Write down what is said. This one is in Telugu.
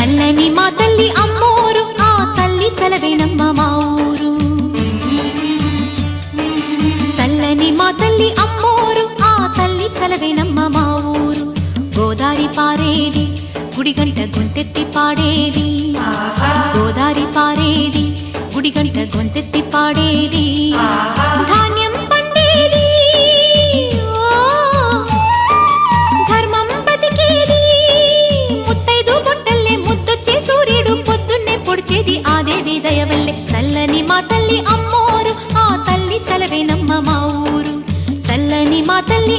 చల్లని మా తల్లి అమ్మోరు ఆ తల్లి చలవేనమ్మ మా ఊరు. చల్లని మా తల్లి అమ్మోరు ఆ తల్లి చలవేనమ్మ మా ఊరు. గోదారి పారేది గుడిగంట గొంతెత్తి పాడేది, గోదారి పారేది గుడిగంట గొంతెత్తి పాడేది. ధాన్యం పండేది ధర్మం బతికేది, ముత్తైదు గుంటల్లే ముద్దొచ్చే సూర్యుడు పొద్దున్నే పొడిచేది ఆ దేవి దయవల్లే. చల్లని మా తల్లి అమ్మోరు ఆ తల్లి చలవేనమ్మ మా ఊరు. చల్లని మా తల్లి